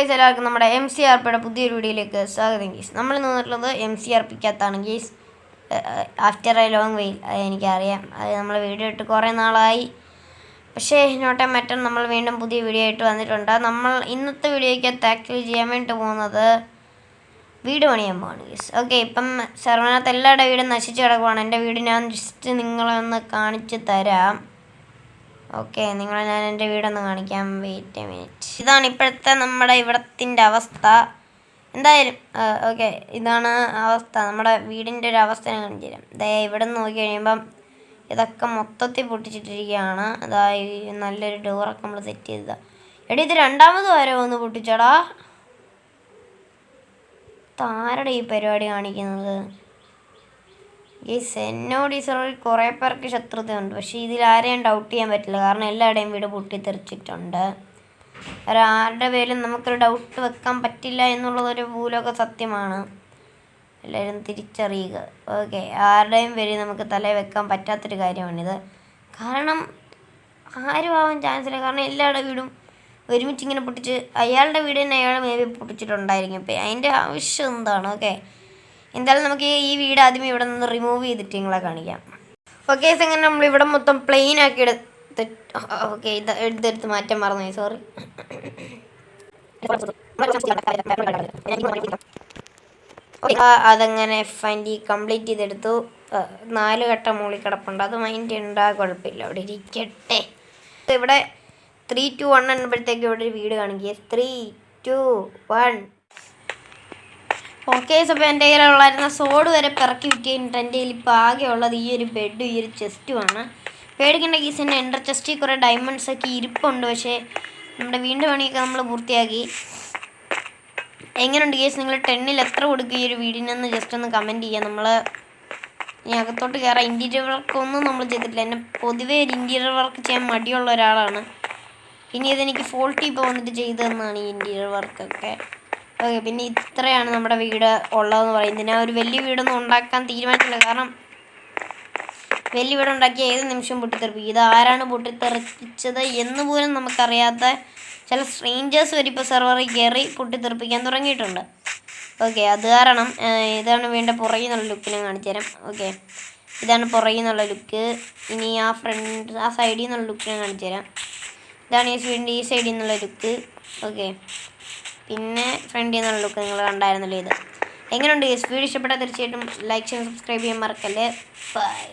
Guys, എല്ലാവർക്കും നമ്മുടെ MCRPയുടെ പുതിയൊരു വീഡിയോയിലേക്ക് സ്വാഗതം ഗെയ്സ്. നമ്മൾ നിന്നിട്ടുള്ളത് MCRPക്കകത്താണ് ഗെയ്സ്. ആഫ്റ്റർ എ ലോങ് വെയിൽ, അത് എനിക്കറിയാം. അത് നമ്മൾ വീഡിയോ ഇട്ട് കുറേ നാളായി. പക്ഷേ നോട്ട് എ മാറ്റർ, നമ്മൾ വീണ്ടും പുതിയ വീഡിയോ ആയിട്ട് വന്നിട്ടുണ്ട്. നമ്മൾ ഇന്നത്തെ വീഡിയോയ്ക്ക് ആക്ച്വലി ചെയ്യാൻ വേണ്ടി പോകുന്നത് വീട് പണിയാൻ പോവാണ് ഗെയ്സ്. ഓക്കെ, ഇപ്പം സർവനകത്ത് എല്ലാവരുടെ വീടും നശിച്ച് കിടക്കുവാണ്. എൻ്റെ വീട് ഞാൻ ജസ്റ്റ് നിങ്ങളെ ഒന്ന് കാണിച്ച് തരാം. ഓക്കെ, നിങ്ങളെ ഞാൻ എൻ്റെ വീടൊന്ന് കാണിക്കാം. Wait a minute. ഇതാണ് ഇപ്പോഴത്തെ നമ്മുടെ ഇവിടത്തിൻ്റെ അവസ്ഥ. എന്തായാലും ഓക്കെ, ഇതാണ് അവസ്ഥ. നമ്മുടെ വീടിൻ്റെ ഒരു അവസ്ഥ ഞാൻ കാണിച്ചു തരാം. ഇവിടെ നിന്ന് നോക്കി കഴിയുമ്പം ഇതൊക്കെ മൊത്തത്തിൽ പൊട്ടിച്ചിട്ടിരിക്കുകയാണ്. അതായത് നല്ലൊരു ഡോറൊക്കെ നമ്മൾ സെറ്റ് ചെയ്തതാണ്. എടി, ഇത് രണ്ടാമത് വരെ ഒന്ന് പൊട്ടിച്ചടാ. താരടെ ഈ പരിപാടി കാണിക്കുന്നത് ഗെയ്സ്. എന്നോട് ഈ സർവറിൽ കുറേ പേർക്ക് ശത്രുതയുണ്ട്. പക്ഷേ ഇതിലാരെയും ഡൗട്ട് ചെയ്യാൻ പറ്റില്ല, കാരണം എല്ലാവരുടെയും വീട് പൊട്ടിത്തെറിച്ചിട്ടുണ്ട്. ആരുടെ പേരിലും നമുക്കൊരു ഡൗട്ട് വെക്കാൻ പറ്റില്ല എന്നുള്ളതൊരു ഭൂലോക സത്യമാണ്. എല്ലാവരും തിരിച്ചറിയുക. ഓക്കെ, ആരുടെയും പേരിൽ നമുക്ക് തലയിൽ വെക്കാൻ പറ്റാത്തൊരു കാര്യമാണിത്. കാരണം ആരും ആവാൻ ചാൻസ് ഇല്ല. കാരണം എല്ലാവരുടെ വീടും ഒരുമിച്ച് ഇങ്ങനെ പൊട്ടിച്ച്, അയാളുടെ വീട് തന്നെ അയാൾ മേ ബി പൊട്ടിച്ചിട്ടുണ്ടായിരിക്കും. ഇപ്പം അതിൻ്റെ ആവശ്യം എന്താണ്? ഓക്കെ, എന്തായാലും നമുക്ക് ഈ വീട് ആദ്യം ഇവിടെ നിന്ന് റിമൂവ് ചെയ്തിട്ട് നിങ്ങളെ കാണിക്കാം. ഓക്കെ, അങ്ങനെ നമ്മൾ ഇവിടെ മൊത്തം പ്ലെയിൻ ആക്കി എടുത്ത്. ഓക്കെ, ഇതെടുത്ത് മാറ്റാൻ മറന്നു, സോറി. അതങ്ങനെ ഫൈൻഡ് കംപ്ലീറ്റ് ചെയ്തെടുത്തു. 4 ഘട്ടം മുകളിൽ കിടപ്പുണ്ട്. അത് മൈൻഡ് ഉണ്ടാകാൻ കുഴപ്പമില്ല, അവിടെ ഇരിക്കട്ടെ. ഇവിടെ 3, 2, 1 എന്നുമ്പോഴത്തേക്ക് ഇവിടെ ഒരു വീട് കാണിക്കുക. 3, 2, 1. ഓക്കെ, അപ്പോൾ എൻ്റെ കയ്യിലുള്ളായിരുന്ന സോഡ് വരെ പിറക്കി വിറ്റ് കഴിഞ്ഞിട്ട് എൻ്റെ കയ്യിൽ ഇപ്പോൾ ആകെയുള്ളത് ഈ ഒരു ബെഡും ഈ ഒരു ചെസ്റ്റുമാണ്. പേടിക്കേണ്ട കേസ്, എൻ്റെ എൻ്റർ ചെസ്റ്റിൽ കുറേ ഡയമണ്ട്സ് ഒക്കെ ഇരിപ്പുണ്ട്. പക്ഷേ നമ്മുടെ വീണ്ടും പണിയൊക്കെ നമ്മൾ പൂർത്തിയാക്കി. എങ്ങനെയുണ്ട് കേസ്? നിങ്ങൾ 10ൽ എത്ര കൊടുക്കുക ഈ ഒരു വീടിനെന്ന് ജസ്റ്റ് ഒന്ന് കമൻറ്റ് ചെയ്യുക. നമ്മൾ ഇനി അകത്തോട്ട് കയറാം. ഇൻറ്റീരിയർ വർക്കൊന്നും നമ്മൾ ചെയ്തിട്ടില്ല. എന്നെ പൊതുവേ ഒരു ഇൻറ്റീരിയർ വർക്ക് ചെയ്യാൻ മടിയുള്ള ഒരാളാണ്. ഇനി ഇതെനിക്ക് ഫോൾട്ടി ഇപ്പോൾ വന്നിട്ട് ചെയ്തു തന്നാണ് ഈ ഇൻറ്റീരിയർ വർക്കൊക്കെ. ഓക്കെ, പിന്നെ ഇത്രയാണ് നമ്മുടെ വീട് ഉള്ളതെന്ന് പറയുന്നത്. ഞാൻ ഒരു വലിയ വീടൊന്നും ഉണ്ടാക്കാൻ തീരുമാനിച്ചില്ല, കാരണം വലിയ വീടുണ്ടാക്കിയ ഏത് നിമിഷം പൊട്ടിത്തെറിപ്പിക്കും. ഇത് ആരാണ് പൊട്ടിത്തെറിപ്പിച്ചത് എന്ന് പോലും നമുക്കറിയാത്ത ചില സ്ട്രേഞ്ചേഴ്സ് വരെ ഇപ്പോൾ സെർവറിൽ കയറി പൊട്ടിത്തെറിപ്പിക്കാൻ തുടങ്ങിയിട്ടുണ്ട്. ഓക്കെ, അത് കാരണം ഇതാണ് വീണ്ടും പുറകിൽ നിന്നുള്ള ലുക്ക് ഞാൻ കാണിച്ചു തരാം. ഓക്കെ, ഇതാണ് പുറകിൽ നിന്നുള്ള ലുക്ക്. ഇനി ആ സൈഡിൽ നിന്നുള്ള ലുക്ക് ഞാൻ കാണിച്ചു തരാം. ഇതാണ് ഈ സൈഡിൽ നിന്നുള്ള ലുക്ക്. ഓക്കെ, പിന്നെ ഫ്രണ്ടിൽ നിന്നുള്ള ലുക്ക് നിങ്ങൾ കണ്ടായിരുന്നല്ലോ. ഇത് എങ്ങനെയുണ്ട്? വീഡിയോ ഇഷ്ടപ്പെട്ടാൽ തീർച്ചയായിട്ടും ലൈക്ക് ചെയ്യാൻ, സബ്സ്ക്രൈബ് ചെയ്യാൻ മറക്കല്ലേ. ബൈ.